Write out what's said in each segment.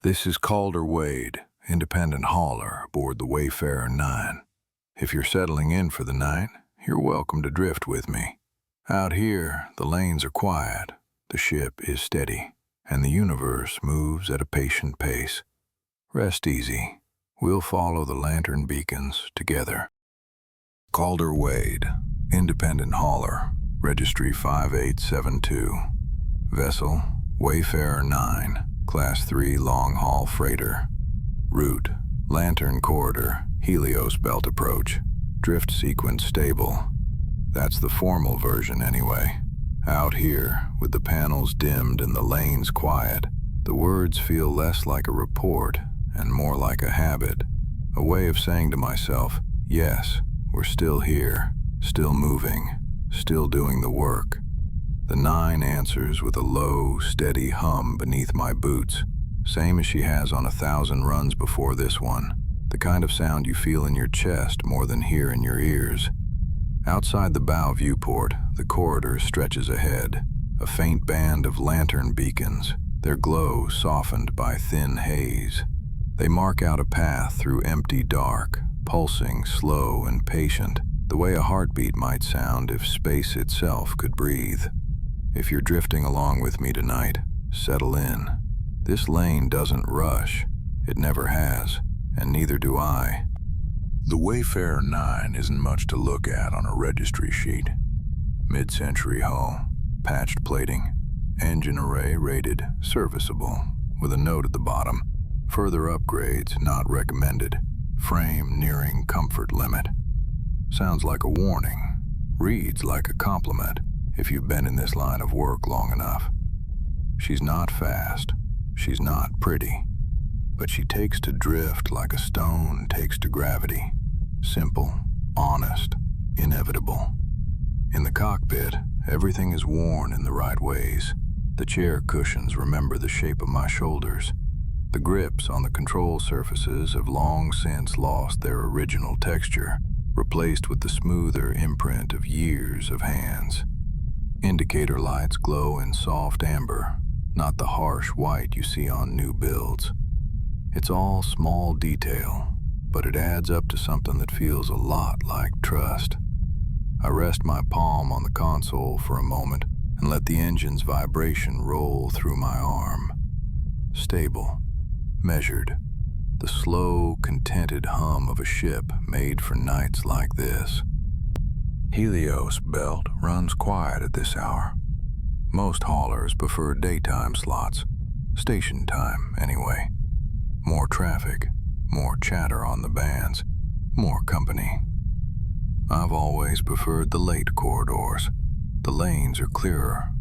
This is Calder Wade, independent hauler aboard the Wayfarer Nine. If you're settling in for the night, you're welcome to drift with me. Out here, the lanes are quiet, the ship is steady, and the universe moves at a patient pace. Rest easy. We'll follow the lantern beacons together. Calder Wade, independent hauler, registry 5872. Vessel, Wayfarer 9, Class 3 long-haul freighter. Route, Lantern Corridor, Helios Belt approach. Drift sequence stable. That's the formal version anyway. Out here, with the panels dimmed and the lanes quiet, the words feel less like a report and more like a habit, a way of saying to myself, yes, we're still here, still moving, still doing the work. The Nine answers with a low, steady hum beneath my boots, same as she has on 1,000 runs before this one, the kind of sound you feel in your chest more than hear in your ears. Outside the bow viewport, the corridor stretches ahead, a faint band of lantern beacons, their glow softened by thin haze. They mark out a path through empty dark, pulsing slow and patient, the way a heartbeat might sound if space itself could breathe. If you're drifting along with me tonight, settle in. This lane doesn't rush. It never has, and neither do I. The Wayfarer 9 isn't much to look at on a registry sheet. Mid-century hull, patched plating, engine array rated serviceable, with a note at the bottom, further upgrades not recommended, frame nearing comfort limit. Sounds like a warning, reads like a compliment if you've been in this line of work long enough. She's not fast, she's not pretty, but she takes to drift like a stone takes to gravity. Simple, honest, inevitable. In the cockpit, everything is worn in the right ways. The chair cushions remember the shape of my shoulders. The grips on the control surfaces have long since lost their original texture, replaced with the smoother imprint of years of hands. Indicator lights glow in soft amber, not the harsh white you see on new builds. It's all small detail, but it adds up to something that feels a lot like trust. I rest my palm on the console for a moment and let the engine's vibration roll through my arm. Stable, measured, the slow, contented hum of a ship made for nights like this. Helios Belt runs quiet at this hour. Most haulers prefer daytime slots, station time anyway. More traffic, more chatter on the bands, more company. I've always preferred the late corridors. The lanes are clearer.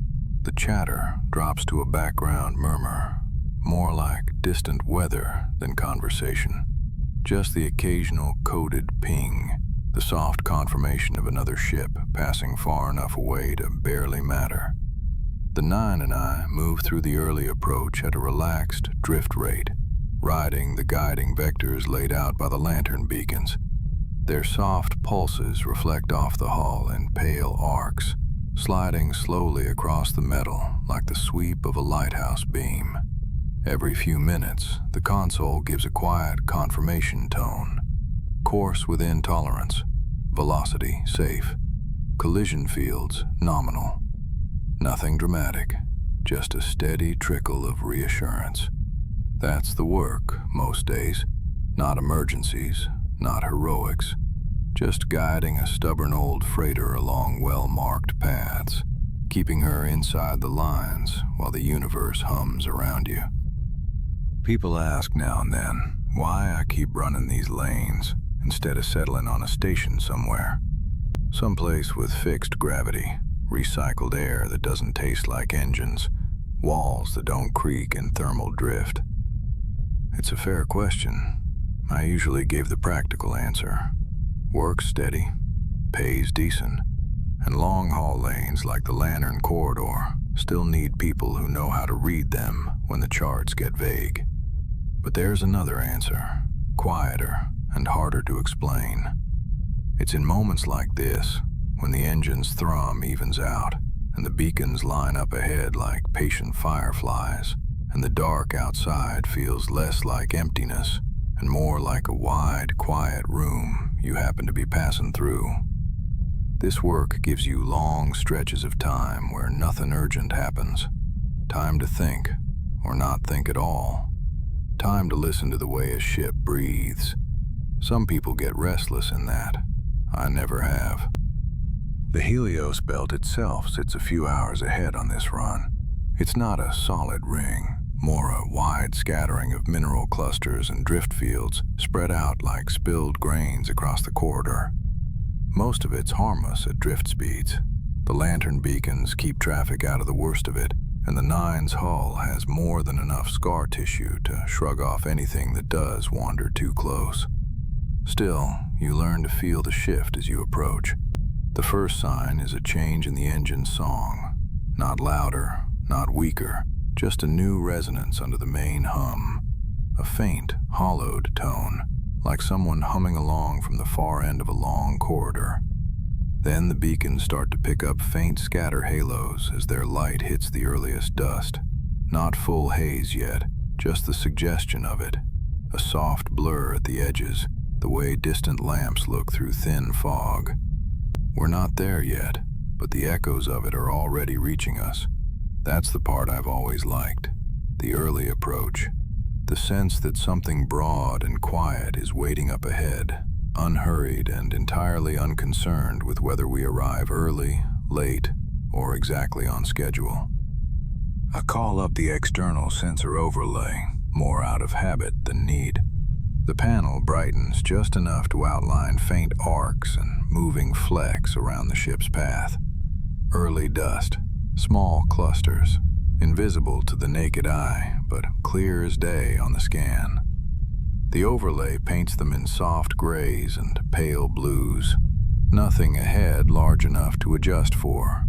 The chatter drops to a background murmur, more like distant weather than conversation. Just the occasional coded ping, the soft confirmation of another ship passing far enough away to barely matter. The Nine and I move through the early approach at a relaxed drift rate, riding the guiding vectors laid out by the lantern beacons. Their soft pulses reflect off the hull in pale arcs, sliding slowly across the metal like the sweep of a lighthouse beam. Every few minutes, the console gives a quiet confirmation tone. Course within tolerance, velocity safe, collision fields nominal. Nothing dramatic, just a steady trickle of reassurance. That's the work most days. Not emergencies, not heroics, just guiding a stubborn old freighter along well-marked paths, keeping her inside the lines while the universe hums around you. People ask now and then why I keep running these lanes instead of settling on a station somewhere. Someplace with fixed gravity, recycled air that doesn't taste like engines, walls that don't creak in thermal drift. It's a fair question. I usually give the practical answer. Work steady, pays decent, and long-haul lanes like the Lantern Corridor still need people who know how to read them when the charts get vague. But there's another answer, quieter and harder to explain. It's in moments like this, when the engine's thrum evens out and the beacons line up ahead like patient fireflies, and the dark outside feels less like emptiness and more like a wide, quiet room you happen to be passing through. This work gives you long stretches of time where nothing urgent happens. Time to think, or not think at all. Time to listen to the way a ship breathes. Some people get restless in that. I never have. The Helios Belt itself sits a few hours ahead on this run. It's not a solid ring, more a wide scattering of mineral clusters and drift fields spread out like spilled grains across the corridor. Most of it's harmless at drift speeds. The lantern beacons keep traffic out of the worst of it, and the Nine's hull has more than enough scar tissue to shrug off anything that does wander too close. Still, you learn to feel the shift as you approach. The first sign is a change in the engine's song. Not louder, not weaker, just a new resonance under the main hum. A faint, hollowed tone, like someone humming along from the far end of a long corridor. Then the beacons start to pick up faint scatter halos as their light hits the earliest dust. Not full haze yet, just the suggestion of it. A soft blur at the edges, the way distant lamps look through thin fog. We're not there yet, but the echoes of it are already reaching us. That's the part I've always liked, the early approach. The sense that something broad and quiet is waiting up ahead, unhurried and entirely unconcerned with whether we arrive early, late, or exactly on schedule. I call up the external sensor overlay, more out of habit than need. The panel brightens just enough to outline faint arcs and moving flecks around the ship's path. Early dust, small clusters, invisible to the naked eye, but clear as day on the scan. The overlay paints them in soft grays and pale blues. Nothing ahead large enough to adjust for.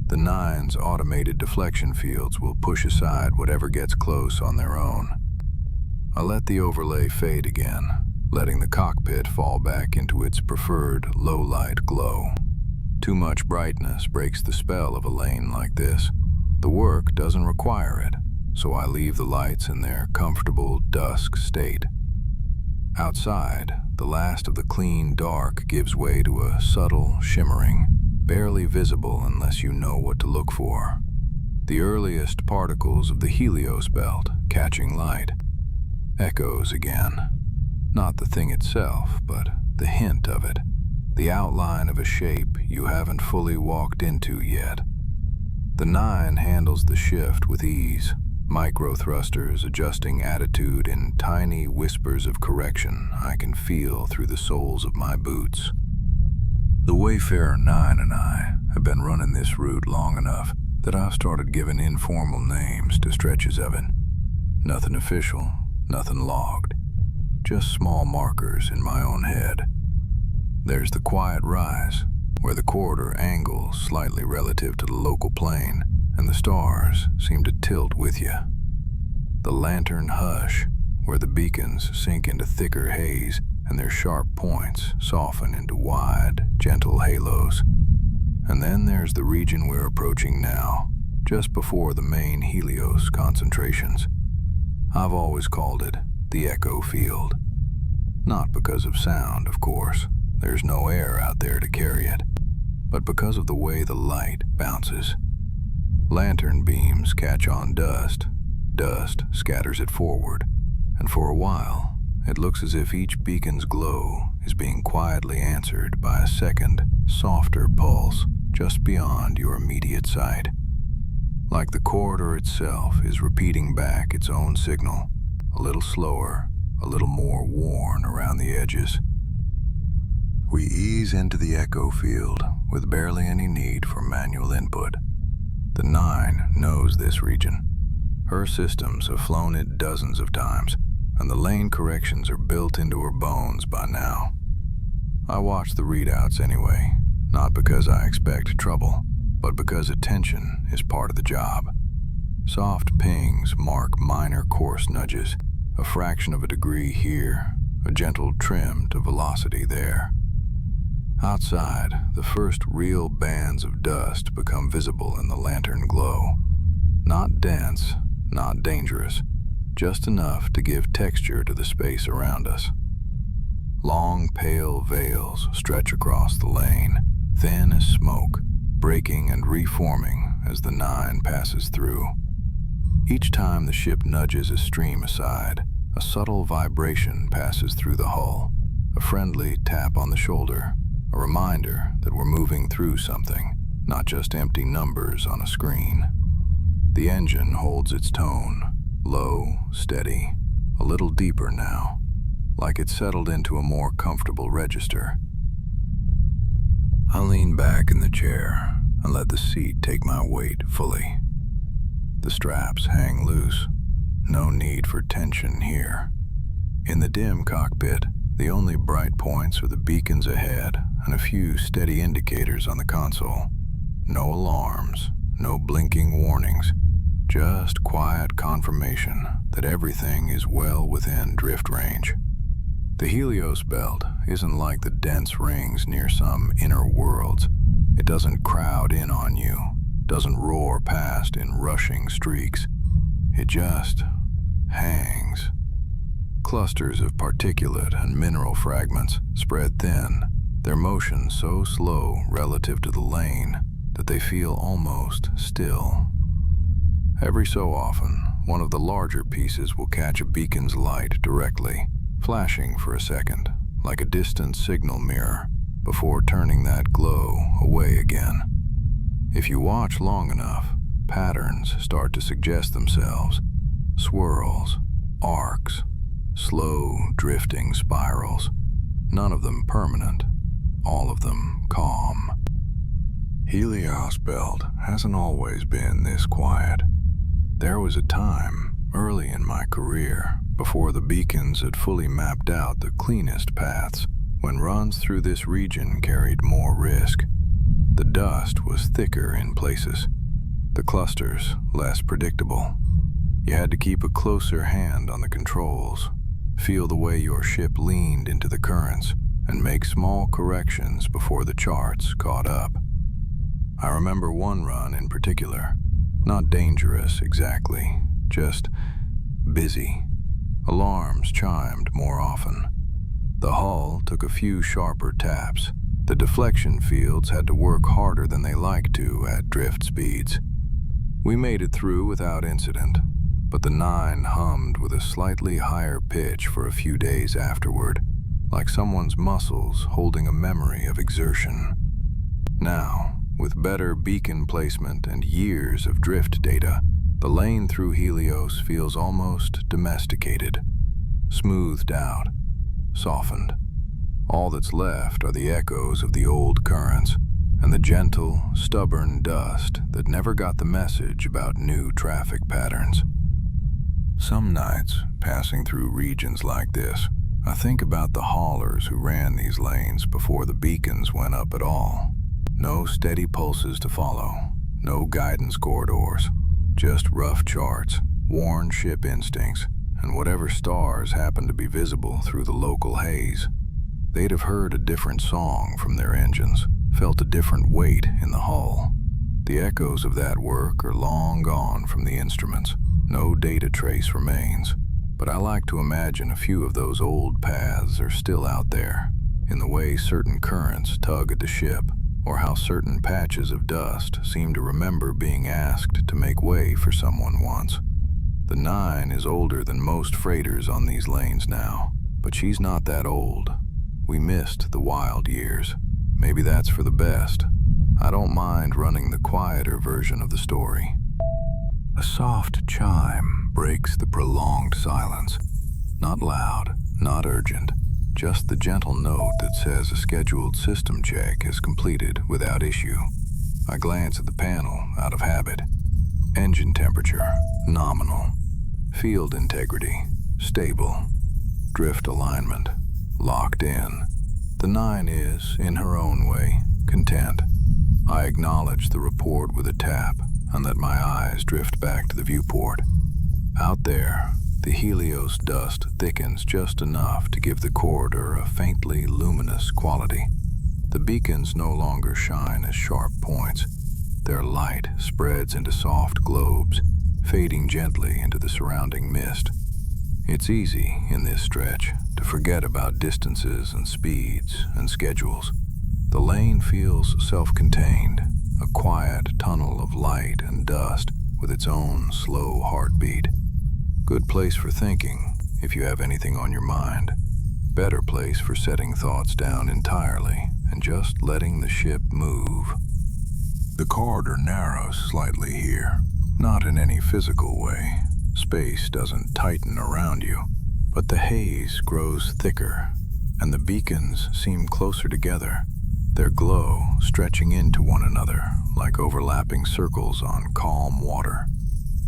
The Nine's automated deflection fields will push aside whatever gets close on their own. I let the overlay fade again, letting the cockpit fall back into its preferred low-light glow. Too much brightness breaks the spell of a lane like this. The work doesn't require it, so I leave the lights in their comfortable dusk state. Outside, the last of the clean dark gives way to a subtle shimmering, barely visible unless you know what to look for. The earliest particles of the Helios Belt catching light. Echoes again. Not the thing itself, but the hint of it. The outline of a shape you haven't fully walked into yet. The Nine handles the shift with ease, micro-thrusters adjusting attitude in tiny whispers of correction I can feel through the soles of my boots. The Wayfarer Nine and I have been running this route long enough that I've started giving informal names to stretches of it. Nothing official, nothing logged, just small markers in my own head. There's the quiet rise, where the corridor angles slightly relative to the local plane, and the stars seem to tilt with you. The lantern hush, where the beacons sink into thicker haze and their sharp points soften into wide, gentle halos. And then there's the region we're approaching now, just before the main Helios concentrations. I've always called it the echo field. Not because of sound, of course. There's no air out there to carry it, but because of the way the light bounces. Lantern beams catch on dust, dust scatters it forward, and for a while, it looks as if each beacon's glow is being quietly answered by a second, softer pulse just beyond your immediate sight. Like the corridor itself is repeating back its own signal, a little slower, a little more worn around the edges. We ease into the echo field with barely any need for manual input. The Nine knows this region. Her systems have flown it dozens of times, and the lane corrections are built into her bones by now. I watch the readouts anyway, not because I expect trouble, but because attention is part of the job. Soft pings mark minor course nudges, a fraction of a degree here, a gentle trim to velocity there. Outside, the first real bands of dust become visible in the lantern glow. Not dense, not dangerous, just enough to give texture to the space around us. Long, pale veils stretch across the lane, thin as smoke, breaking and reforming as the Nine passes through. Each time the ship nudges a stream aside, a subtle vibration passes through the hull, a friendly tap on the shoulder, a reminder that we're moving through something, not just empty numbers on a screen. The engine holds its tone, low, steady, a little deeper now, like it's settled into a more comfortable register. I lean back in the chair and let the seat take my weight fully. The straps hang loose. No need for tension here. In the dim cockpit, the only bright points are the beacons ahead and a few steady indicators on the console. No alarms, no blinking warnings, just quiet confirmation that everything is well within drift range. The Helios Belt isn't like the dense rings near some inner worlds. It doesn't crowd in on you, doesn't roar past in rushing streaks. It just hangs. Clusters of particulate and mineral fragments spread thin, their motion so slow relative to the lane that they feel almost still. Every so often, one of the larger pieces will catch a beacon's light directly, flashing for a second, like a distant signal mirror, before turning that glow away again. If you watch long enough, patterns start to suggest themselves. Swirls, arcs, slow drifting spirals. None of them permanent, all of them calm. Helios Belt hasn't always been this quiet. There was a time, early in my career, before the beacons had fully mapped out the cleanest paths, when runs through this region carried more risk. The dust was thicker in places, the clusters less predictable. You had to keep a closer hand on the controls, feel the way your ship leaned into the currents, and make small corrections before the charts caught up. I remember one run in particular, not dangerous exactly, just busy. Alarms chimed more often. The hull took a few sharper taps. The deflection fields had to work harder than they liked to at drift speeds. We made it through without incident, but the Nine hummed with a slightly higher pitch for a few days afterward, like someone's muscles holding a memory of exertion. Now, with better beacon placement and years of drift data, the lane through Helios feels almost domesticated, smoothed out, softened. All that's left are the echoes of the old currents and the gentle, stubborn dust that never got the message about new traffic patterns. Some nights, passing through regions like this, I think about the haulers who ran these lanes before the beacons went up at all. No steady pulses to follow, no guidance corridors, just rough charts, worn ship instincts, and whatever stars happened to be visible through the local haze. They'd have heard a different song from their engines, felt a different weight in the hull. The echoes of that work are long gone from the instruments. No data trace remains, but I like to imagine a few of those old paths are still out there, in the way certain currents tug at the ship, or how certain patches of dust seem to remember being asked to make way for someone once. The Nine is older than most freighters on these lanes now, but she's not that old. We missed the wild years. Maybe that's for the best. I don't mind running the quieter version of the story. A soft chime breaks the prolonged silence. Not loud, not urgent, just the gentle note that says a scheduled system check is completed without issue. I glance at the panel out of habit. Engine temperature, nominal. Field integrity, stable. Drift alignment, locked in. The Nine is, in her own way, content. I acknowledge the report with a tap and let my eyes drift back to the viewport. Out there, the Helios dust thickens just enough to give the corridor a faintly luminous quality. The beacons no longer shine as sharp points. Their light spreads into soft globes, fading gently into the surrounding mist. It's easy, in this stretch, to forget about distances and speeds and schedules. The lane feels self-contained, a quiet tunnel of light and dust with its own slow heartbeat. Good place for thinking, if you have anything on your mind. Better place for setting thoughts down entirely and just letting the ship move. The corridor narrows slightly here, not in any physical way. Space doesn't tighten around you, but the haze grows thicker, and the beacons seem closer together, their glow stretching into one another like overlapping circles on calm water.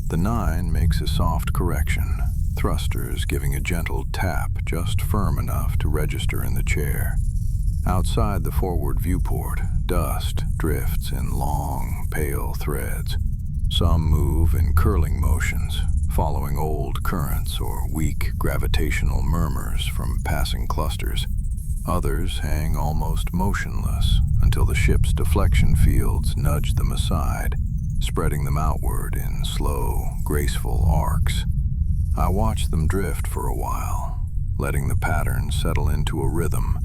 The Nine makes a soft correction, thrusters giving a gentle tap just firm enough to register in the chair. Outside the forward viewport, dust drifts in long, pale threads. Some move in curling motions, following old currents or weak gravitational murmurs from passing clusters. Others hang almost motionless until the ship's deflection fields nudge them aside, spreading them outward in slow, graceful arcs. I watch them drift for a while, letting the pattern settle into a rhythm.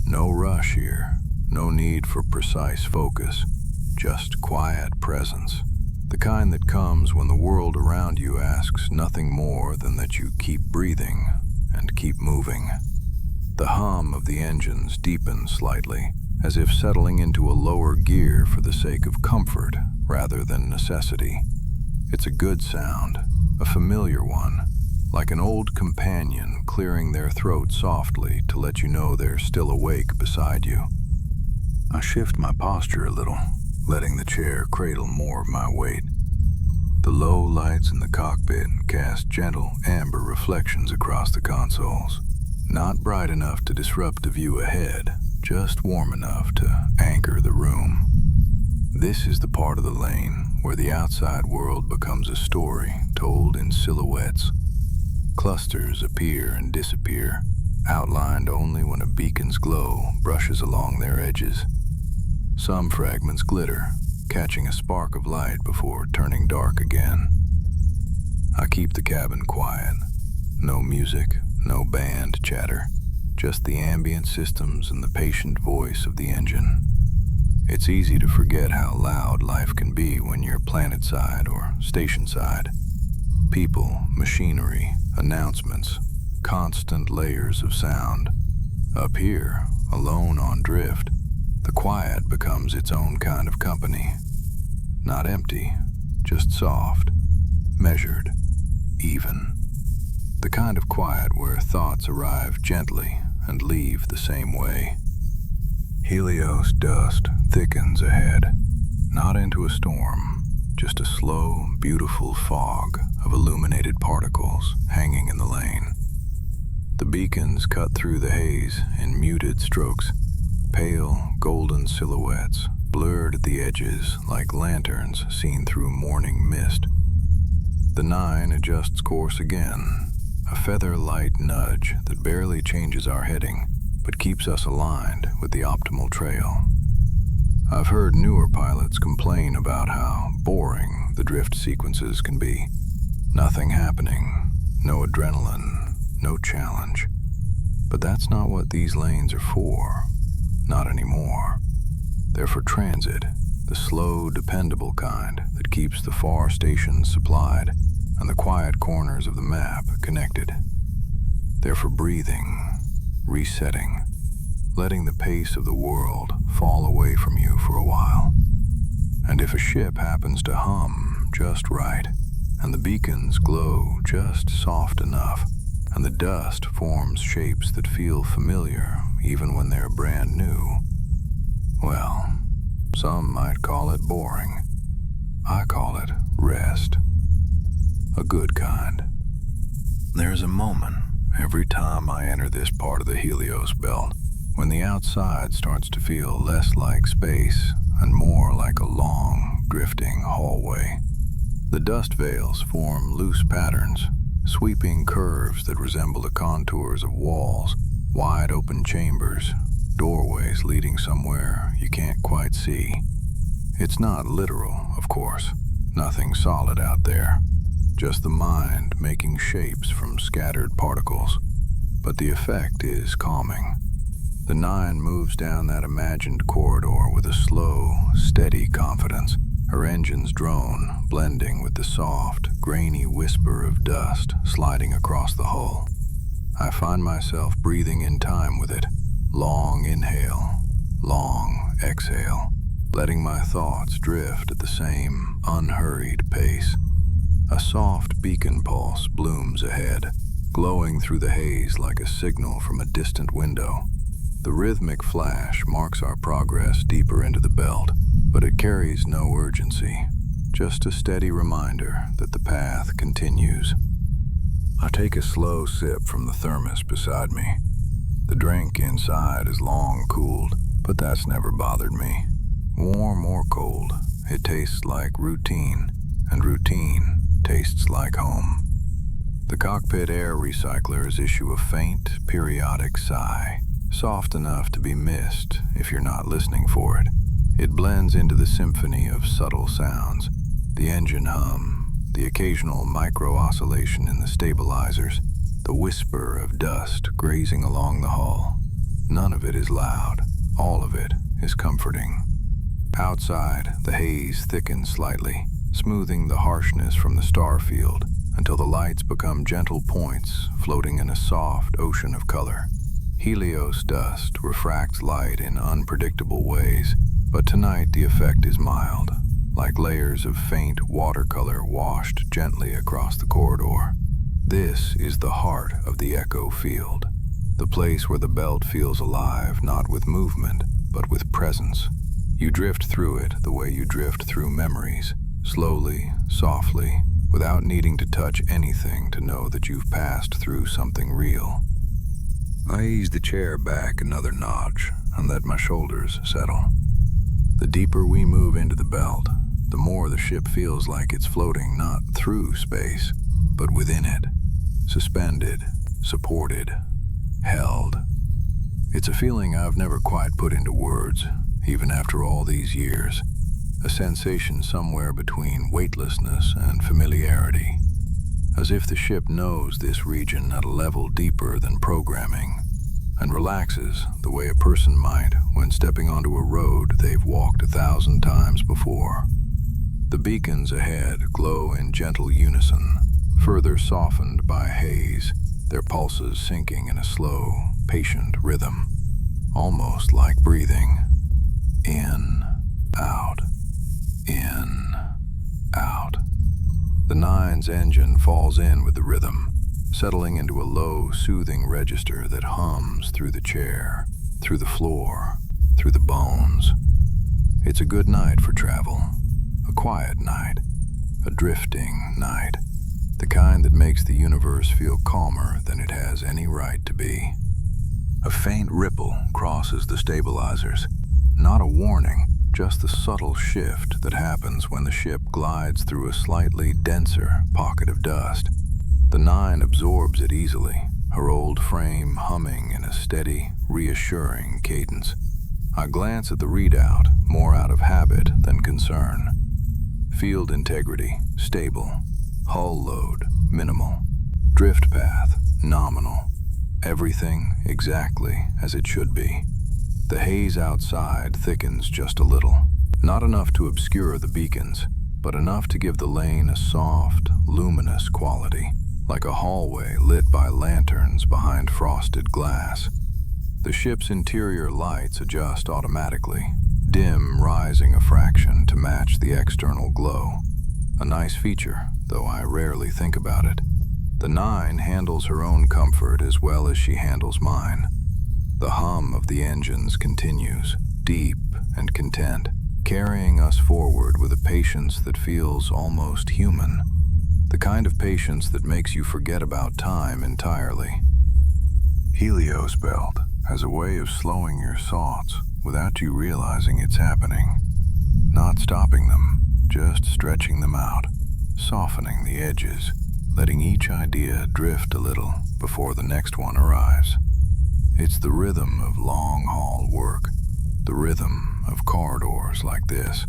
No rush here, no need for precise focus, just quiet presence. The kind that comes when the world around you asks nothing more than that you keep breathing and keep moving. The hum of the engines deepens slightly, as if settling into a lower gear for the sake of comfort rather than necessity. It's a good sound, a familiar one, like an old companion clearing their throat softly to let you know they're still awake beside you. I shift my posture a little, letting the chair cradle more of my weight. The low lights in the cockpit cast gentle amber reflections across the consoles. Not bright enough to disrupt the view ahead, just warm enough to anchor the room. This is the part of the lane where the outside world becomes a story told in silhouettes. Clusters appear and disappear, outlined only when a beacon's glow brushes along their edges. Some fragments glitter, catching a spark of light before turning dark again. I keep the cabin quiet. No music, no band chatter, just the ambient systems and the patient voice of the engine. It's easy to forget how loud life can be when you're planetside or station-side. People, machinery, announcements, constant layers of sound. Up here, alone on drift, the quiet becomes its own kind of company. Not empty, just soft, measured, even. The kind of quiet where thoughts arrive gently and leave the same way. Helios dust thickens ahead, not into a storm, just a slow, beautiful fog of illuminated particles hanging in the lane. The beacons cut through the haze in muted strokes, pale, golden silhouettes, blurred at the edges like lanterns seen through morning mist. The Nine adjusts course again, a feather-light nudge that barely changes our heading, but keeps us aligned with the optimal trail. I've heard newer pilots complain about how boring the drift sequences can be. Nothing happening, no adrenaline, no challenge. But that's not what these lanes are for. Not anymore. They're for transit, the slow, dependable kind that keeps the far stations supplied and the quiet corners of the map connected. They're for breathing, resetting, letting the pace of the world fall away from you for a while. And if a ship happens to hum just right, and the beacons glow just soft enough, and the dust forms shapes that feel familiar even when they're brand new, well, some might call it boring. I call it rest. A good kind. There's a moment every time I enter this part of the Helios Belt when the outside starts to feel less like space and more like a long, drifting hallway. The dust veils form loose patterns, sweeping curves that resemble the contours of walls, wide open chambers, doorways leading somewhere you can't quite see. It's not literal, of course. Nothing solid out there. just the mind making shapes from scattered particles. But the effect is calming. The Nine moves down that imagined corridor with a slow, steady confidence. Her engines drone, blending with the soft, grainy whisper of dust sliding across the hull. I find myself breathing in time with it. Long inhale, long exhale, letting my thoughts drift at the same unhurried pace. A soft beacon pulse blooms ahead, glowing through the haze like a signal from a distant window. The rhythmic flash marks our progress deeper into the belt, but it carries no urgency, just a steady reminder that the path continues. I take a slow sip from the thermos beside me. The drink inside is long cooled, but that's never bothered me. Warm or cold, it tastes like routine, and routine tastes like home. The cockpit air recyclers issue a faint, periodic sigh, soft enough to be missed if you're not listening for it. It blends into the symphony of subtle sounds, the engine hum, the occasional micro-oscillation in the stabilizers, the whisper of dust grazing along the hull. None of it is loud, all of it is comforting. Outside, the haze thickens slightly, smoothing the harshness from the star field until the lights become gentle points floating in a soft ocean of color. Helios dust refracts light in unpredictable ways, but tonight the effect is mild, like layers of faint watercolor washed gently across the corridor. This is the heart of the Echo Field, the place where the belt feels alive not with movement, but with presence. You drift through it the way you drift through memories, slowly, softly, without needing to touch anything to know that you've passed through something real. I ease the chair back another notch and let my shoulders settle. The deeper we move into the belt, the more the ship feels like it's floating not through space, but within it, suspended, supported, held. It's a feeling I've never quite put into words, even after all these years. A sensation somewhere between weightlessness and familiarity, as if the ship knows this region at a level deeper than programming, and relaxes the way a person might when stepping onto a road they've walked 1,000 times before. The beacons ahead glow in gentle unison, further softened by haze, their pulses sinking in a slow, patient rhythm, almost like breathing. In, out, in, out. The Nine's engine falls in with the rhythm, settling into a low, soothing register that hums through the chair, through the floor, through the bones. It's a good night for travel, a quiet night, a drifting night, the kind that makes the universe feel calmer than it has any right to be. A faint ripple crosses the stabilizers, not a warning, just the subtle shift that happens when the ship glides through a slightly denser pocket of dust. The Nine absorbs it easily, her old frame humming in a steady, reassuring cadence. I glance at the readout, more out of habit than concern. Field integrity, stable. Hull load, minimal. Drift path, nominal. Everything exactly as it should be. The haze outside thickens just a little, not enough to obscure the beacons, but enough to give the lane a soft, luminous quality, like a hallway lit by lanterns behind frosted glass. The ship's interior lights adjust automatically, dim rising a fraction to match the external glow. A nice feature, though I rarely think about it. The Nine handles her own comfort as well as she handles mine. The hum of the engines continues, deep and content, carrying us forward with a patience that feels almost human. The kind of patience that makes you forget about time entirely. Helios Belt has a way of slowing your thoughts without you realizing it's happening. Not stopping them, just stretching them out, softening the edges, letting each idea drift a little before the next one arrives. It's the rhythm of long-haul work, the rhythm of corridors like this.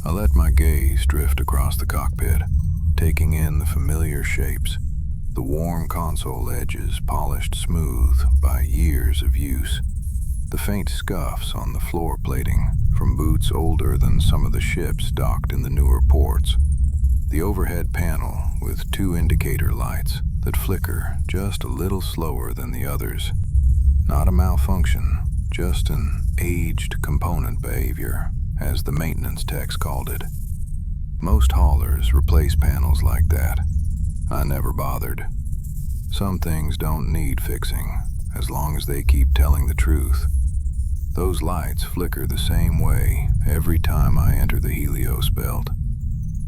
I let my gaze drift across the cockpit, taking in the familiar shapes, the warm console edges polished smooth by years of use, the faint scuffs on the floor plating from boots older than some of the ships docked in the newer ports, the overhead panel with 2 indicator lights that flicker just a little slower than the others. Not a malfunction, just an aged component behavior, as the maintenance techs called it. Most haulers replace panels like that. I never bothered. Some things don't need fixing, as long as they keep telling the truth. Those lights flicker the same way every time I enter the Helios Belt.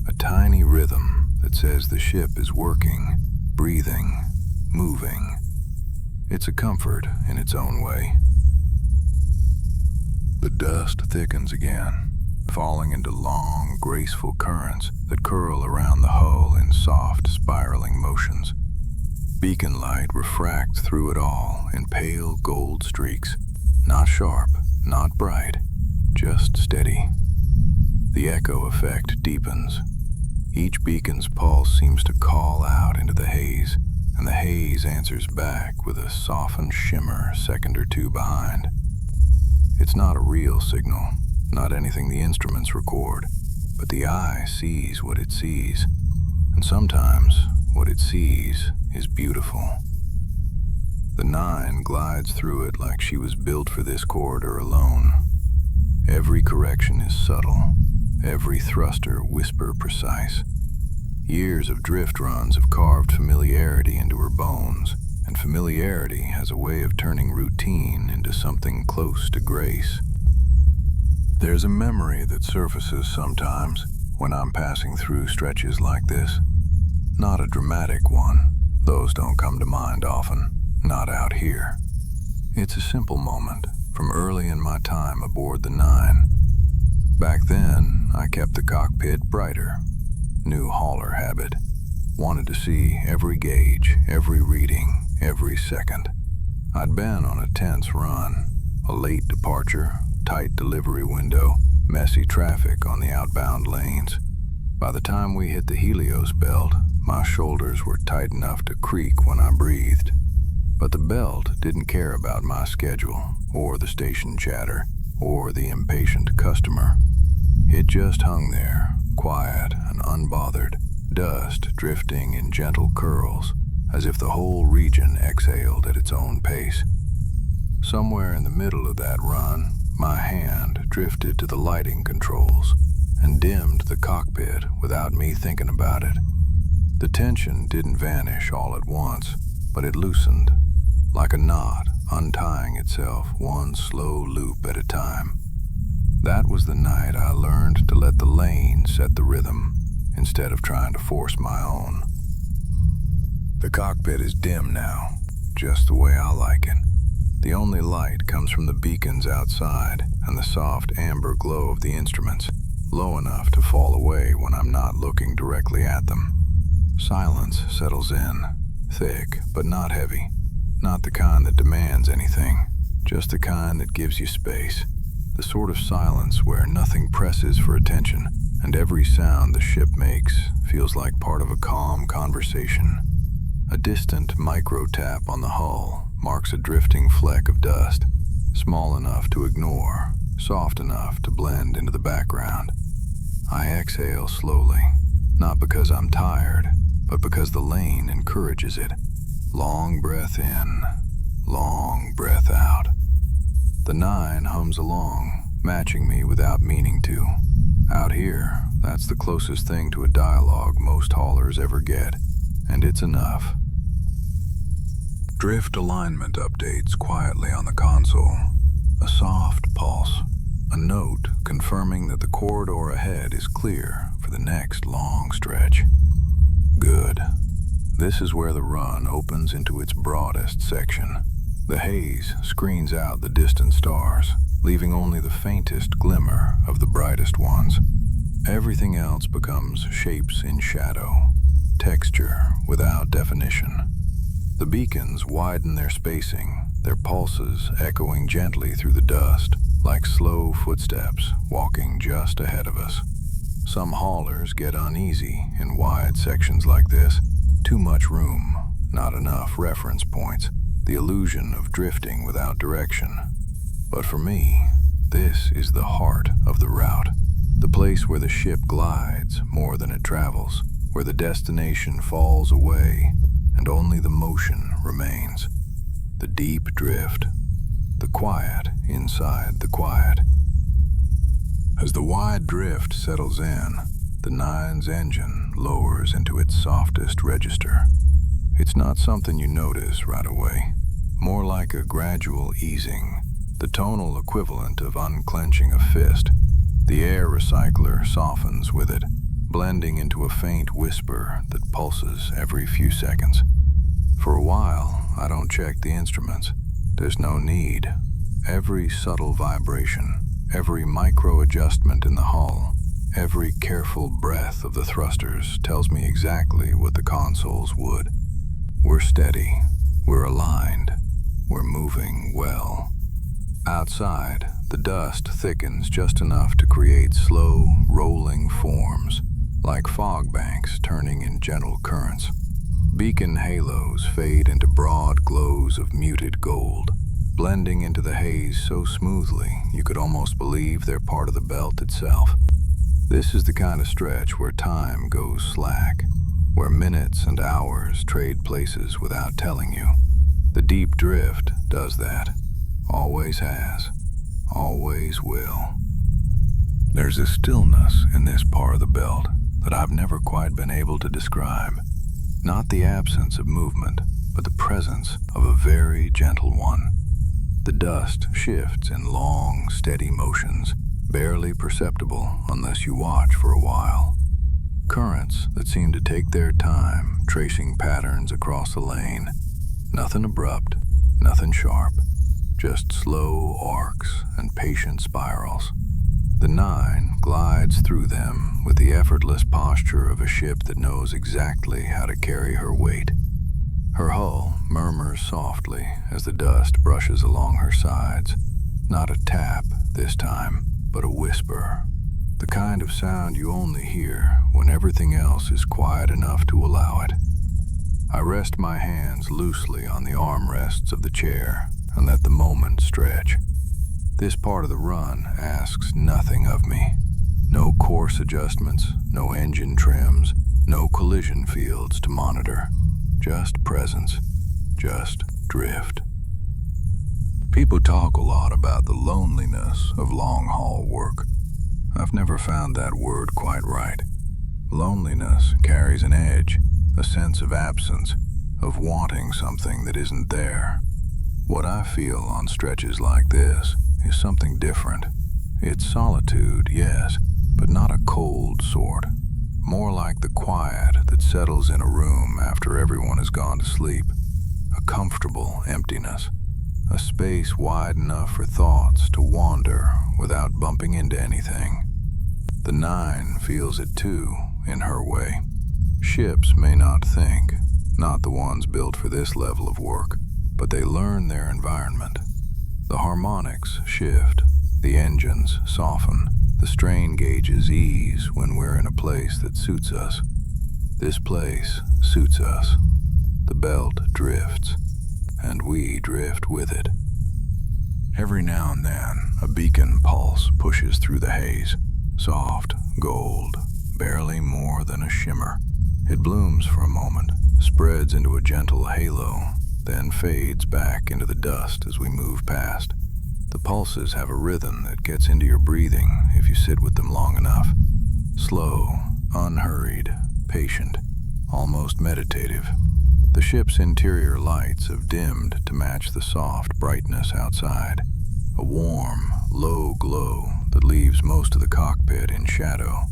A tiny rhythm that says the ship is working, breathing, moving. It's a comfort in its own way. The dust thickens again, falling into long, graceful currents that curl around the hull in soft, spiraling motions. Beacon light refracts through it all in pale gold streaks, not sharp, not bright, just steady. The echo effect deepens. Each beacon's pulse seems to call out into the haze, and the haze answers back with a softened shimmer a second or two behind. It's not a real signal, not anything the instruments record, but the eye sees what it sees, and sometimes what it sees is beautiful. The Nine glides through it like she was built for this corridor alone. Every correction is subtle, every thruster whisper precise. Years of drift runs have carved familiarity into her bones, and familiarity has a way of turning routine into something close to grace. There's a memory that surfaces sometimes when I'm passing through stretches like this. Not a dramatic one. Those don't come to mind often. Not out here. It's a simple moment from early in my time aboard the Nine. Back then, I kept the cockpit brighter. New hauler habit. Wanted to see every gauge, every reading, every second. I'd been on a tense run. A late departure, tight delivery window, messy traffic on the outbound lanes. By the time we hit the Helios Belt, my shoulders were tight enough to creak when I breathed. But the belt didn't care about my schedule, or the station chatter, or the impatient customer. It just hung there, quiet and unbothered, dust drifting in gentle curls, as if the whole region exhaled at its own pace. Somewhere in the middle of that run, my hand drifted to the lighting controls and dimmed the cockpit without me thinking about it. The tension didn't vanish all at once, but it loosened, like a knot untying itself one slow loop at a time. That was the night I learned to let the lane set the rhythm instead of trying to force my own. The cockpit is dim now, just the way I like it. The only light comes from the beacons outside and the soft amber glow of the instruments, low enough to fall away when I'm not looking directly at them. Silence settles in, thick but not heavy. Not the kind that demands anything, just the kind that gives you space. The sort of silence where nothing presses for attention, and every sound the ship makes feels like part of a calm conversation. A distant micro-tap on the hull marks a drifting fleck of dust, small enough to ignore, soft enough to blend into the background. I exhale slowly, not because I'm tired, but because the lane encourages it. Long breath in, long breath out. The Nine hums along, matching me without meaning to. Out here, that's the closest thing to a dialogue most haulers ever get, and it's enough. Drift alignment updates quietly on the console. A soft pulse, a note confirming that the corridor ahead is clear for the next long stretch. Good. This is where the run opens into its broadest section. The haze screens out the distant stars, leaving only the faintest glimmer of the brightest ones. Everything else becomes shapes in shadow, texture without definition. The beacons widen their spacing, their pulses echoing gently through the dust, like slow footsteps walking just ahead of us. Some haulers get uneasy in wide sections like this. Too much room, not enough reference points, the illusion of drifting without direction. But for me, this is the heart of the route, the place where the ship glides more than it travels, where the destination falls away and only the motion remains. The deep drift, the quiet inside the quiet. As the wide drift settles in, the Nine's engine lowers into its softest register. It's not something you notice right away, more like a gradual easing, the tonal equivalent of unclenching a fist. The air recycler softens with it, blending into a faint whisper that pulses every few seconds. For a while, I don't check the instruments. There's no need. Every subtle vibration, every micro-adjustment in the hull, every careful breath of the thrusters tells me exactly what the consoles would. We're steady, we're aligned, we're moving well. Outside, the dust thickens just enough to create slow, rolling forms, like fog banks turning in gentle currents. Beacon halos fade into broad glows of muted gold, blending into the haze so smoothly you could almost believe they're part of the belt itself. This is the kind of stretch where time goes slack, where minutes and hours trade places without telling you. The deep drift does that. Always has. Always will. There's a stillness in this part of the belt that I've never quite been able to describe. Not the absence of movement, but the presence of a very gentle one. The dust shifts in long, steady motions, barely perceptible unless you watch for a while. Currents that seem to take their time, tracing patterns across the lane. Nothing abrupt, nothing sharp, just slow arcs and patient spirals. The Nine glides through them with the effortless posture of a ship that knows exactly how to carry her weight. Her hull murmurs softly as the dust brushes along her sides. Not a tap this time, but a whisper. The kind of sound you only hear when everything else is quiet enough to allow it. I rest my hands loosely on the armrests of the chair and let the moment stretch. This part of the run asks nothing of me. No course adjustments, no engine trims, no collision fields to monitor. Just presence, just drift. People talk a lot about the loneliness of long-haul work. I've never found that word quite right. Loneliness carries an edge, a sense of absence, of wanting something that isn't there. What I feel on stretches like this is something different. It's solitude, yes, but not a cold sort. More like the quiet that settles in a room after everyone has gone to sleep. A comfortable emptiness. A space wide enough for thoughts to wander without bumping into anything. The Nine feels it too, in her way. Ships may not think, not the ones built for this level of work, but they learn their environment. The harmonics shift, the engines soften, the strain gauges ease when we're in a place that suits us. This place suits us. The belt drifts, and we drift with it. Every now and then, a beacon pulse pushes through the haze. Soft, gold, barely more than a shimmer. It blooms for a moment, spreads into a gentle halo, then fades back into the dust as we move past. The pulses have a rhythm that gets into your breathing if you sit with them long enough. Slow, unhurried, patient, almost meditative. The ship's interior lights have dimmed to match the soft brightness outside. A warm, low glow that leaves most of the cockpit in shadow.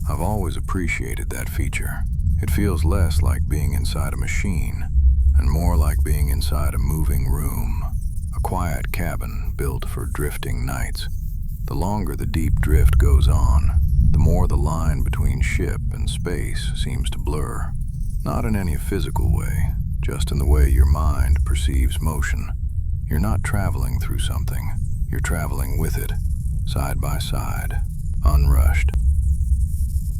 I've always appreciated that feature. It feels less like being inside a machine, and more like being inside a moving room. A quiet cabin built for drifting nights. The longer the deep drift goes on, the more the line between ship and space seems to blur. Not in any physical way, just in the way your mind perceives motion. You're not traveling through something, you're traveling with it, side by side, unrushed.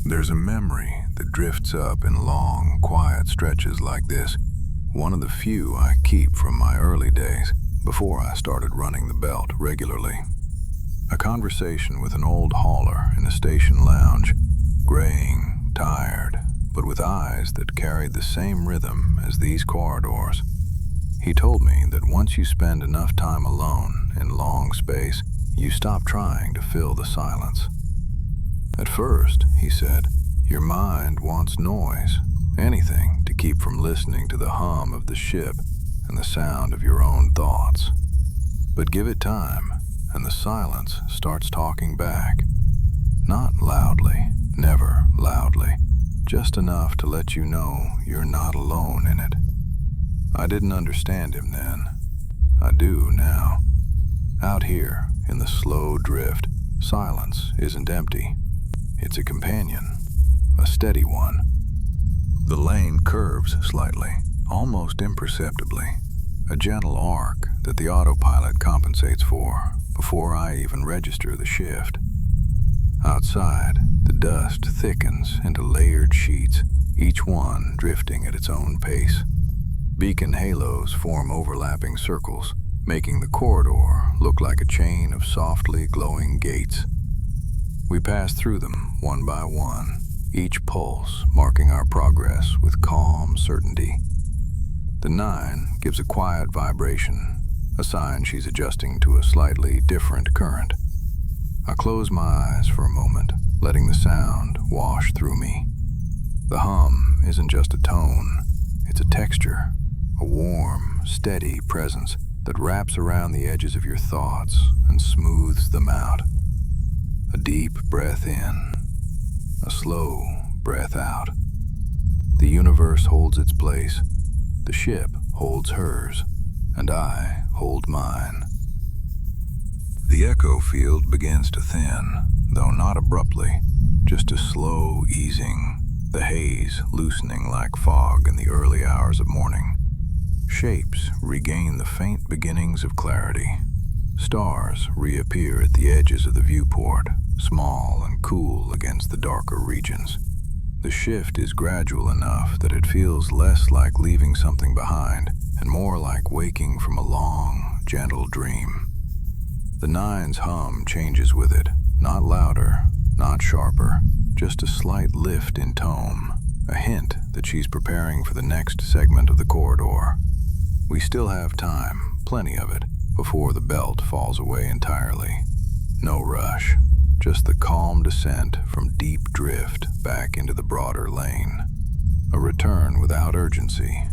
There's a memory that drifts up in long, quiet stretches like this, one of the few I keep from my early days, before I started running the belt regularly. A conversation with an old hauler in a station lounge, graying, tired, but with eyes that carried the same rhythm as these corridors. He told me that once you spend enough time alone in long space, you stop trying to fill the silence. At first, he said, your mind wants noise, anything to keep from listening to the hum of the ship and the sound of your own thoughts. But give it time, and the silence starts talking back. Not loudly, never loudly, just enough to let you know you're not alone in it. I didn't understand him then. I do now. Out here, in the slow drift, silence isn't empty. It's a companion, a steady one. The lane curves slightly, almost imperceptibly, a gentle arc that the autopilot compensates for before I even register the shift. Outside, the dust thickens into layered sheets, each one drifting at its own pace. Beacon halos form overlapping circles, making the corridor look like a chain of softly glowing gates. We pass through them one by one, each pulse marking our progress with calm certainty. The 9 gives a quiet vibration, a sign she's adjusting to a slightly different current. I close my eyes for a moment, letting the sound wash through me. The hum isn't just a tone, it's a texture, a warm, steady presence that wraps around the edges of your thoughts and smooths them out. A deep breath in, a slow breath out. The universe holds its place, the ship holds hers, and I hold mine. The echo field begins to thin, though not abruptly, just a slow easing, the haze loosening like fog in the early hours of morning. Shapes regain the faint beginnings of clarity. Stars reappear at the edges of the viewport, small and cool against the darker regions. The shift is gradual enough that it feels less like leaving something behind and more like waking from a long, gentle dream. The 9's hum changes with it, not louder, not sharper, just a slight lift in tone, a hint that she's preparing for the next segment of the corridor. We still have time, plenty of it, before the belt falls away entirely. No rush, just the calm descent from deep drift back into the broader lane. A return without urgency,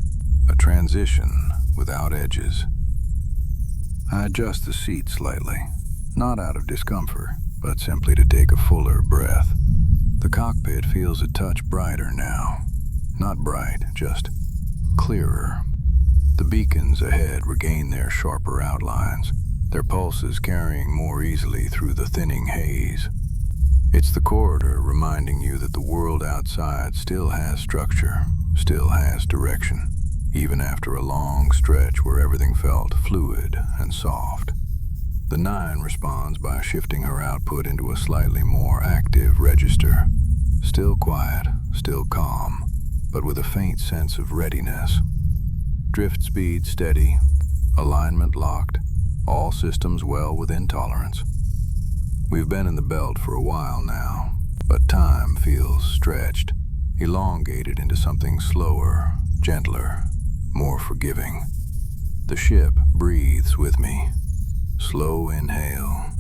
a transition without edges. I adjust the seat slightly, not out of discomfort, but simply to take a fuller breath. The cockpit feels a touch brighter now. Not bright, just clearer. The beacons ahead regain their sharper outlines, their pulses carrying more easily through the thinning haze. It's the corridor reminding you that the world outside still has structure, still has direction, even after a long stretch where everything felt fluid and soft. The 9 responds by shifting her output into a slightly more active register. Still quiet, still calm, but with a faint sense of readiness. Drift speed steady, alignment locked, all systems well within tolerance. We've been in the belt for a while now, but time feels stretched, elongated into something slower, gentler, more forgiving. The ship breathes with me. Slow inhale,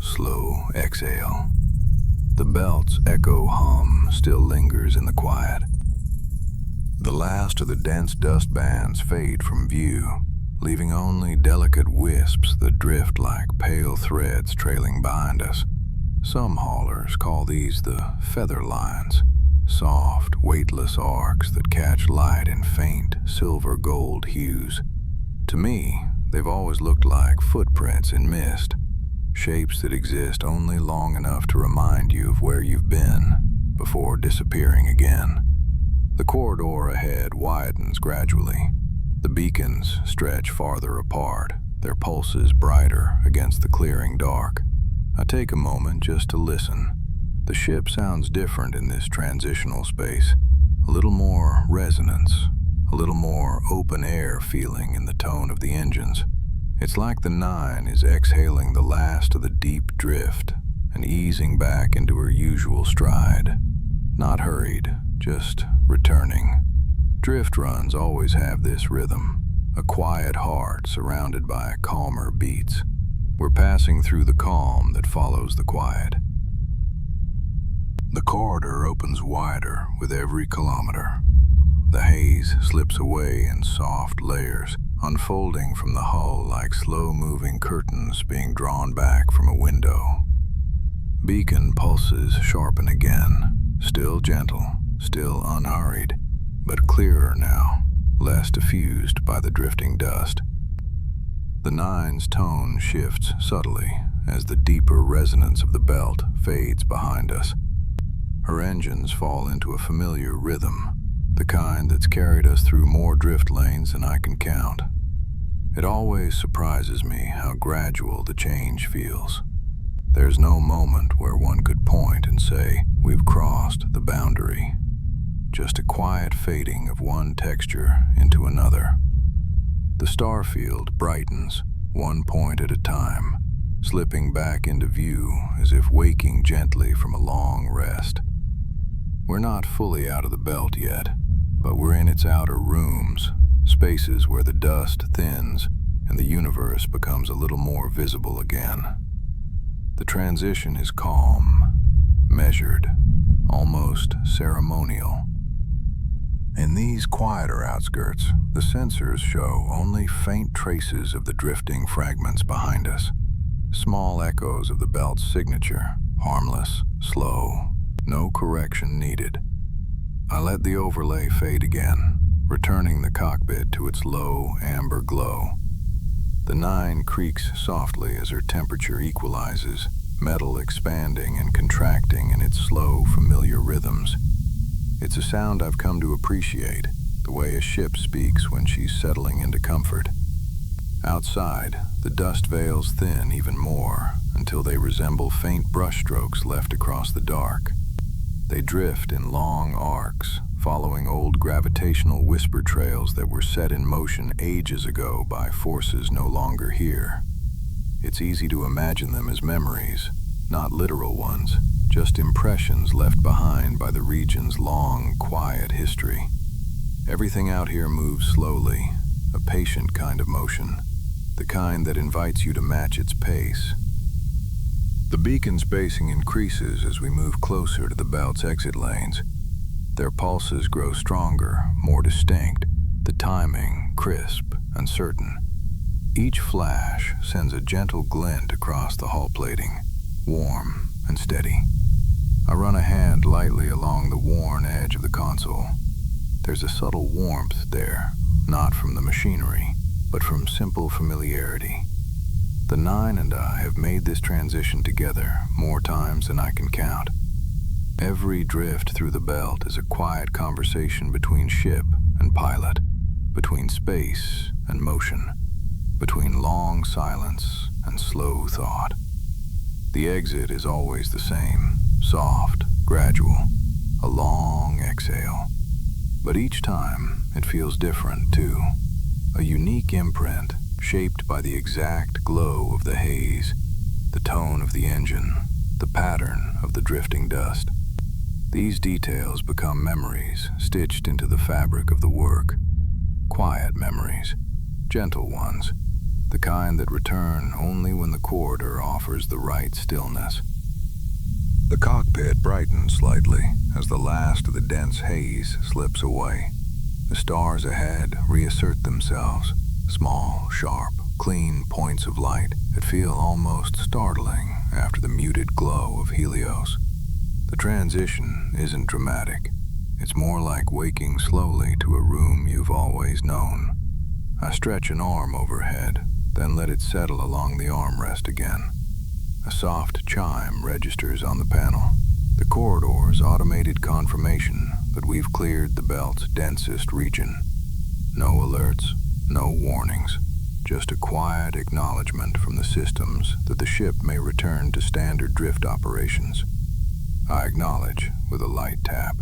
slow exhale. The belt's echo hum still lingers in the quiet. The last of the dense dust bands fade from view, leaving only delicate wisps that drift like pale threads trailing behind us. Some haulers call these the feather lines, soft, weightless arcs that catch light in faint, silver-gold hues. To me, they've always looked like footprints in mist, shapes that exist only long enough to remind you of where you've been before disappearing again. The corridor ahead widens gradually. The beacons stretch farther apart, their pulses brighter against the clearing dark. I take a moment just to listen. The ship sounds different in this transitional space. A little more resonance, a little more open air feeling in the tone of the engines. It's like the Nine is exhaling the last of the deep drift and easing back into her usual stride. Not hurried, just returning. Drift runs always have this rhythm, a quiet heart surrounded by calmer beats. We're passing through the calm that follows the quiet. The corridor opens wider with every kilometer. The haze slips away in soft layers, unfolding from the hull like slow-moving curtains being drawn back from a window. Beacon pulses sharpen again, still gentle, still unhurried, but clearer now, less diffused by the drifting dust. The Nine's tone shifts subtly as the deeper resonance of the belt fades behind us. Her engines fall into a familiar rhythm, the kind that's carried us through more drift lanes than I can count. It always surprises me how gradual the change feels. There's no moment where one could point and say, we've crossed the boundary. Just a quiet fading of one texture into another. The star field brightens, one point at a time, slipping back into view as if waking gently from a long rest. We're not fully out of the belt yet, but we're in its outer rooms, spaces where the dust thins and the universe becomes a little more visible again. The transition is calm, measured, almost ceremonial. In these quieter outskirts, the sensors show only faint traces of the drifting fragments behind us. Small echoes of the belt's signature, harmless, slow, no correction needed. I let the overlay fade again, returning the cockpit to its low, amber glow. The Nine creaks softly as her temperature equalizes, metal expanding and contracting in its slow, familiar rhythms. It's a sound I've come to appreciate, the way a ship speaks when she's settling into comfort. Outside, the dust veils thin even more, until they resemble faint brushstrokes left across the dark. They drift in long arcs, following old gravitational whisper trails that were set in motion ages ago by forces no longer here. It's easy to imagine them as memories, not literal ones, just impressions left behind by the region's long, quiet history. Everything out here moves slowly, a patient kind of motion, the kind that invites you to match its pace. The beacon's spacing increases as we move closer to the belt's exit lanes. Their pulses grow stronger, more distinct, the timing crisp and certain. Each flash sends a gentle glint across the hull plating, warm and steady. I run a hand lightly along the worn edge of the console. There's a subtle warmth there, not from the machinery, but from simple familiarity. The Nine and I have made this transition together more times than I can count. Every drift through the belt is a quiet conversation between ship and pilot, between space and motion, between long silence and slow thought. The exit is always the same, soft, gradual, a long exhale. But each time, it feels different too, a unique imprint shaped by the exact glow of the haze, the tone of the engine, the pattern of the drifting dust. These details become memories stitched into the fabric of the work. Quiet memories, gentle ones, the kind that return only when the corridor offers the right stillness. The cockpit brightens slightly as the last of the dense haze slips away. The stars ahead reassert themselves, small, sharp, clean points of light that feel almost startling after the muted glow of Helios. The transition isn't dramatic. It's more like waking slowly to a room you've always known. I stretch an arm overhead, then let it settle along the armrest again. A soft chime registers on the panel, the corridor's automated confirmation that we've cleared the belt's densest region. No alerts, no warnings, just a quiet acknowledgement from the systems that the ship may return to standard drift operations. I acknowledge with a light tap.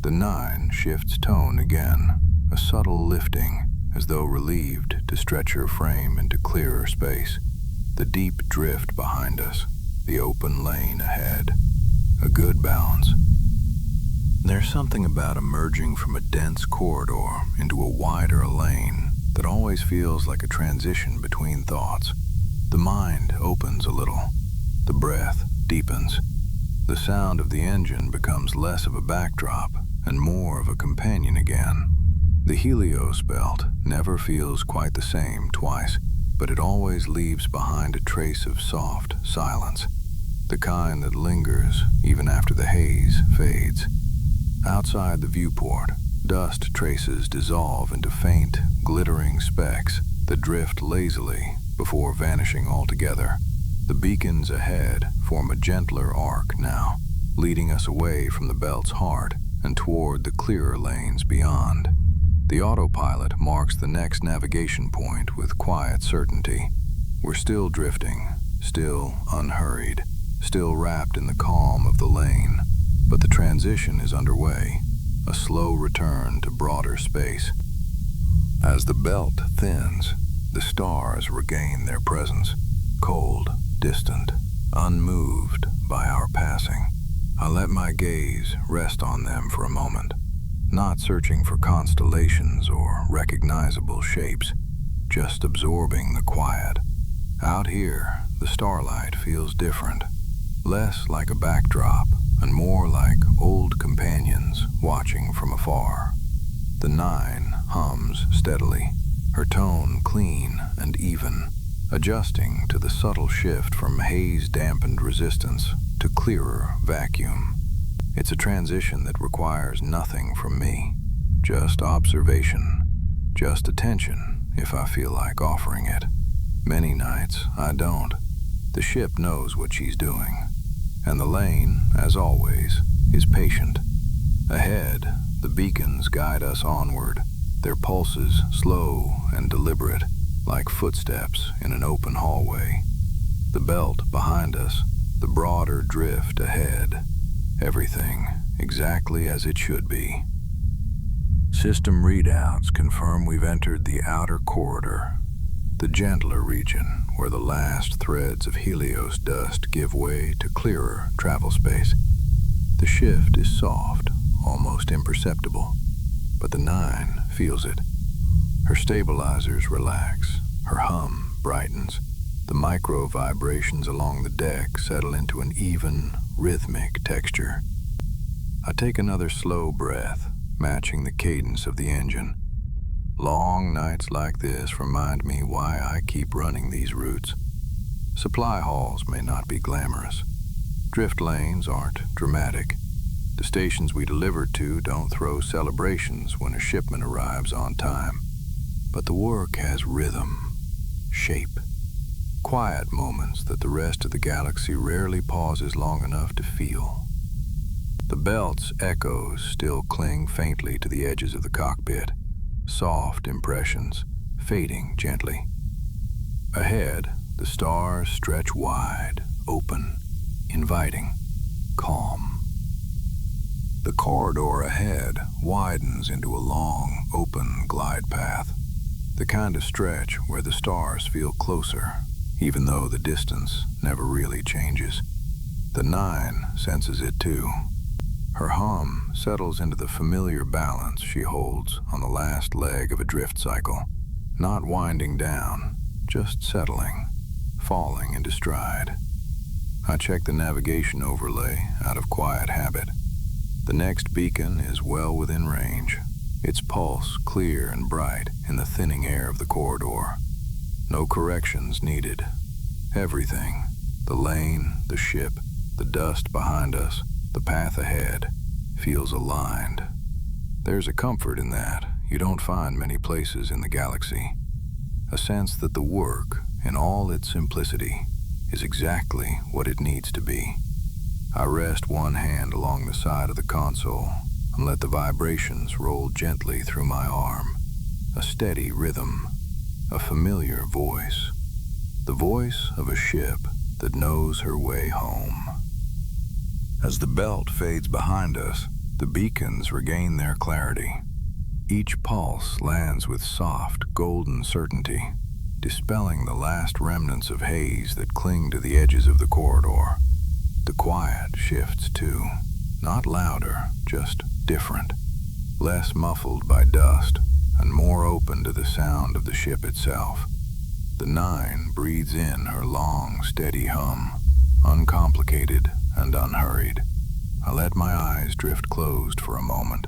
The Nine shifts tone again, a subtle lifting, as though relieved to stretch her frame into clearer space. The deep drift behind us, the open lane ahead. A good balance. There's something about emerging from a dense corridor into a wider lane that always feels like a transition between thoughts. The mind opens a little. The breath deepens. The sound of the engine becomes less of a backdrop and more of a companion again. The Helios Belt never feels quite the same twice, but it always leaves behind a trace of soft silence, the kind that lingers even after the haze fades. Outside the viewport, dust traces dissolve into faint, glittering specks that drift lazily before vanishing altogether. The beacons ahead form a gentler arc now, leading us away from the belt's heart and toward the clearer lanes beyond. The autopilot marks the next navigation point with quiet certainty. We're still drifting, still unhurried, still wrapped in the calm of the lane, but the transition is underway, a slow return to broader space. As the belt thins, the stars regain their presence, cold, distant, unmoved by our passing. I let my gaze rest on them for a moment, not searching for constellations or recognizable shapes, just absorbing the quiet. Out here, the starlight feels different, less like a backdrop and more like old companions watching from afar. The Nine hums steadily, her tone clean and even, adjusting to the subtle shift from haze-dampened resistance to clearer vacuum. It's a transition that requires nothing from me, just observation, just attention if I feel like offering it. Many nights I don't. The ship knows what she's doing, and the lane, as always, is patient. Ahead, the beacons guide us onward, their pulses slow and deliberate, like footsteps in an open hallway. The belt behind us, the broader drift ahead, everything exactly as it should be. System readouts confirm we've entered the outer corridor, the gentler region where the last threads of Helios dust give way to clearer travel space. The shift is soft, almost imperceptible, but the Nine feels it. Her stabilizers relax, her hum brightens. The micro vibrations along the deck settle into an even, rhythmic texture. I take another slow breath, matching the cadence of the engine. Long nights like this remind me why I keep running these routes. Supply hauls may not be glamorous. Drift lanes aren't dramatic. The stations we deliver to don't throw celebrations when a shipment arrives on time. But the work has rhythm, shape. Quiet moments that the rest of the galaxy rarely pauses long enough to feel. The belt's echoes still cling faintly to the edges of the cockpit, soft impressions, fading gently. Ahead, the stars stretch wide, open, inviting, calm. The corridor ahead widens into a long, open glide path, the kind of stretch where the stars feel closer, even though the distance never really changes. The Nine senses it too. Her hum settles into the familiar balance she holds on the last leg of a drift cycle, not winding down, just settling, falling into stride. I check the navigation overlay out of quiet habit. The next beacon is well within range, its pulse clear and bright in the thinning air of the corridor. No corrections needed. Everything, the lane, the ship, the dust behind us, the path ahead, feels aligned. There's a comfort in that you don't find many places in the galaxy. A sense that the work, in all its simplicity, is exactly what it needs to be. I rest one hand along the side of the console and let the vibrations roll gently through my arm. A steady rhythm, a familiar voice. The voice of a ship that knows her way home. As the belt fades behind us, the beacons regain their clarity. Each pulse lands with soft, golden certainty, dispelling the last remnants of haze that cling to the edges of the corridor. The quiet shifts too, not louder, just different, less muffled by dust and more open to the sound of the ship itself. The Nine breathes in her long, steady hum, uncomplicated and unhurried. I let my eyes drift closed for a moment.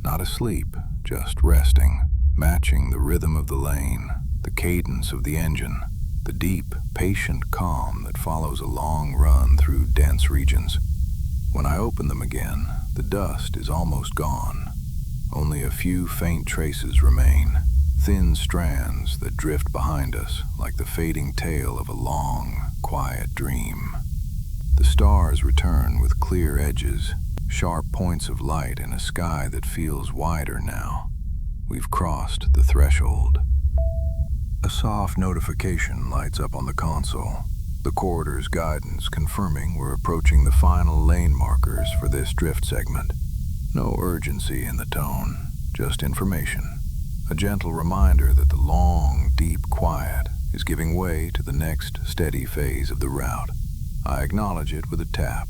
Not asleep, just resting, matching the rhythm of the lane, the cadence of the engine, the deep, patient calm that follows a long run through dense regions. When I open them again, the dust is almost gone. Only a few faint traces remain, thin strands that drift behind us like the fading tail of a long, quiet dream. The stars return with clear edges, sharp points of light in a sky that feels wider now. We've crossed the threshold. A soft notification lights up on the console, the corridor's guidance confirming we're approaching the final lane markers for this drift segment. No urgency in the tone, just information. A gentle reminder that the long, deep quiet is giving way to the next steady phase of the route. I acknowledge it with a tap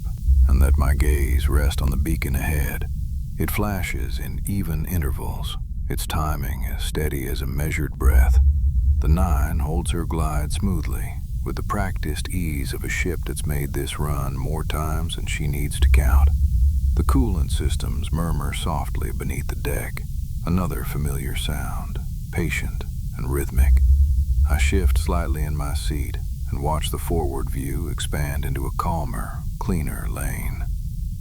and let my gaze rest on the beacon ahead. It flashes in even intervals, its timing as steady as a measured breath. The Nine holds her glide smoothly, with the practiced ease of a ship that's made this run more times than she needs to count. The coolant systems murmur softly beneath the deck, another familiar sound, patient and rhythmic. I shift slightly in my seat and watch the forward view expand into a calmer, cleaner lane.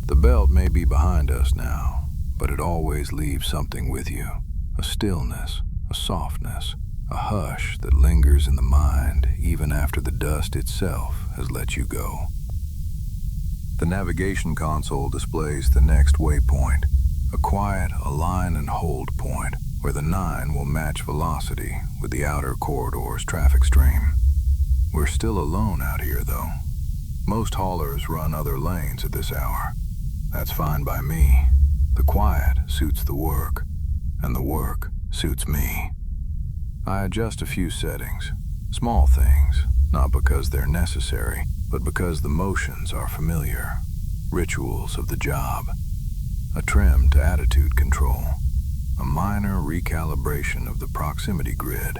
The belt may be behind us now, but it always leaves something with you. A stillness, a softness, a hush that lingers in the mind even after the dust itself has let you go. The navigation console displays the next waypoint, a quiet align and hold point where the Nine will match velocity with the outer corridor's traffic stream. We're still alone out here, though. Most haulers run other lanes at this hour. That's fine by me. The quiet suits the work, and the work suits me. I adjust a few settings, small things, not because they're necessary, but because the motions are familiar, rituals of the job. A trim to attitude control, a minor recalibration of the proximity grid,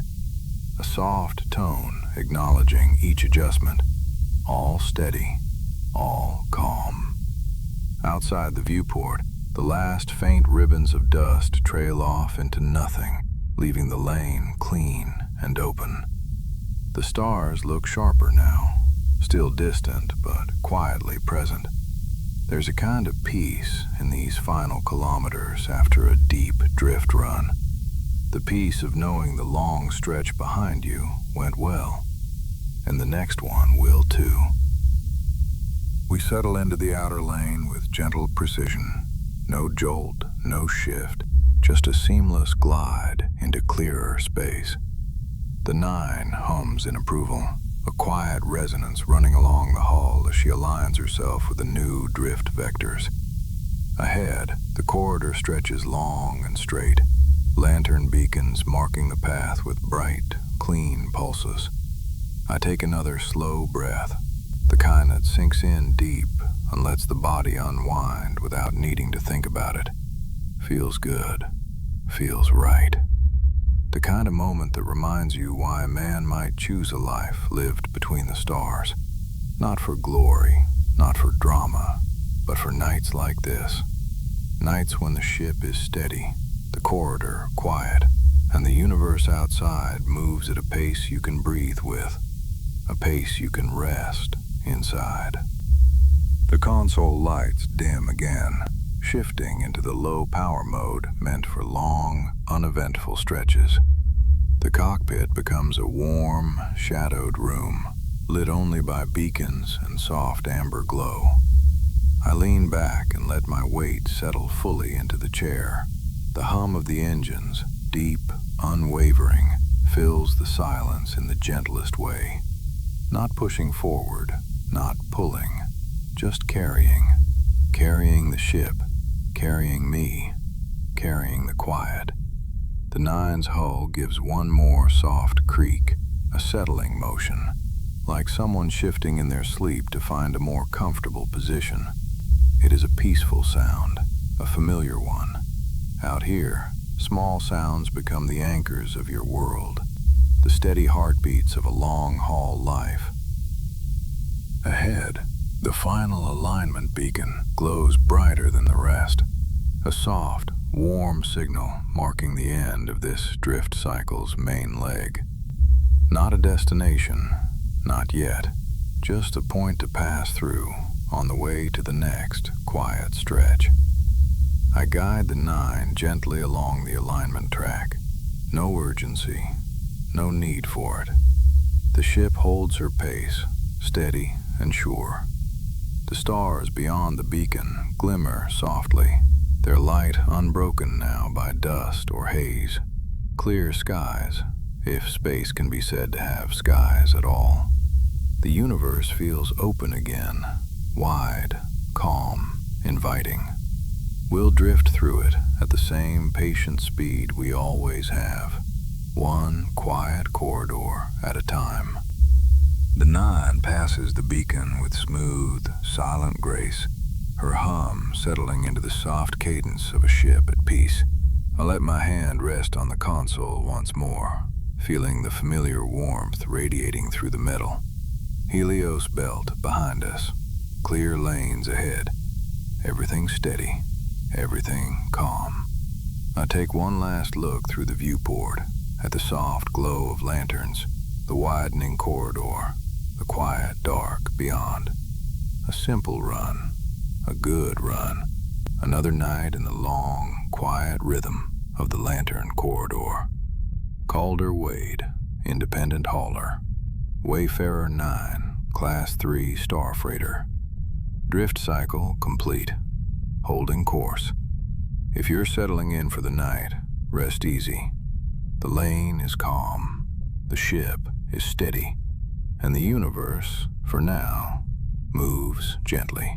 a soft tone acknowledging each adjustment, all steady, all calm. Outside the viewport, the last faint ribbons of dust trail off into nothing, leaving the lane clean and open. The stars look sharper now, still distant but quietly present. There's a kind of peace in these final kilometers after a deep drift run. The peace of knowing the long stretch behind you went well, and the next one will too. We settle into the outer lane with gentle precision. No jolt, no shift, just a seamless glide into clearer space. The Nine hums in approval, a quiet resonance running along the hull as she aligns herself with the new drift vectors. Ahead, the corridor stretches long and straight, lantern beacons marking the path with bright, clean pulses. I take another slow breath, the kind that sinks in deep and lets the body unwind without needing to think about it. Feels good, feels right. The kind of moment that reminds you why a man might choose a life lived between the stars. Not for glory, not for drama, but for nights like this. Nights when the ship is steady, the corridor quiet, and the universe outside moves at a pace you can breathe with, a pace you can rest inside. The console lights dim again, shifting into the low power mode meant for long, uneventful stretches. The cockpit becomes a warm, shadowed room, lit only by beacons and soft amber glow. I lean back and let my weight settle fully into the chair. The hum of the engines, deep, unwavering, fills the silence in the gentlest way. Not pushing forward, not pulling, just carrying. carrying the ship, carrying me, carrying the quiet. The Nine's hull gives one more soft creak, a settling motion, like someone shifting in their sleep to find a more comfortable position. It is a peaceful sound, a familiar one. Out here, small sounds become the anchors of your world, the steady heartbeats of a long-haul life. Ahead, the final alignment beacon glows brighter than the rest, a soft, warm signal marking the end of this drift cycle's main leg. Not a destination, not yet, just a point to pass through on the way to the next quiet stretch. I guide the Nine gently along the alignment track. No urgency, no need for it. The ship holds her pace, steady and sure. The stars beyond the beacon glimmer softly, their light unbroken now by dust or haze. Clear skies, if space can be said to have skies at all. The universe feels open again, wide, calm, inviting. We'll drift through it at the same patient speed we always have, one quiet corridor at a time. The Nine passes the beacon with smooth, silent grace, her hum settling into the soft cadence of a ship at peace. I let my hand rest on the console once more, feeling the familiar warmth radiating through the metal. Helios Belt behind us, clear lanes ahead, everything steady, everything calm. I take one last look through the viewport at the soft glow of lanterns, the widening corridor, the quiet dark beyond. A simple run, a good run, another night in the long, quiet rhythm of the lantern corridor. Calder Wade, independent hauler. Wayfarer 9, Class 3 star freighter. Drift cycle complete. Holding course. If you're settling in for the night, rest easy. The lane is calm, the ship is steady, and the universe, for now, moves gently.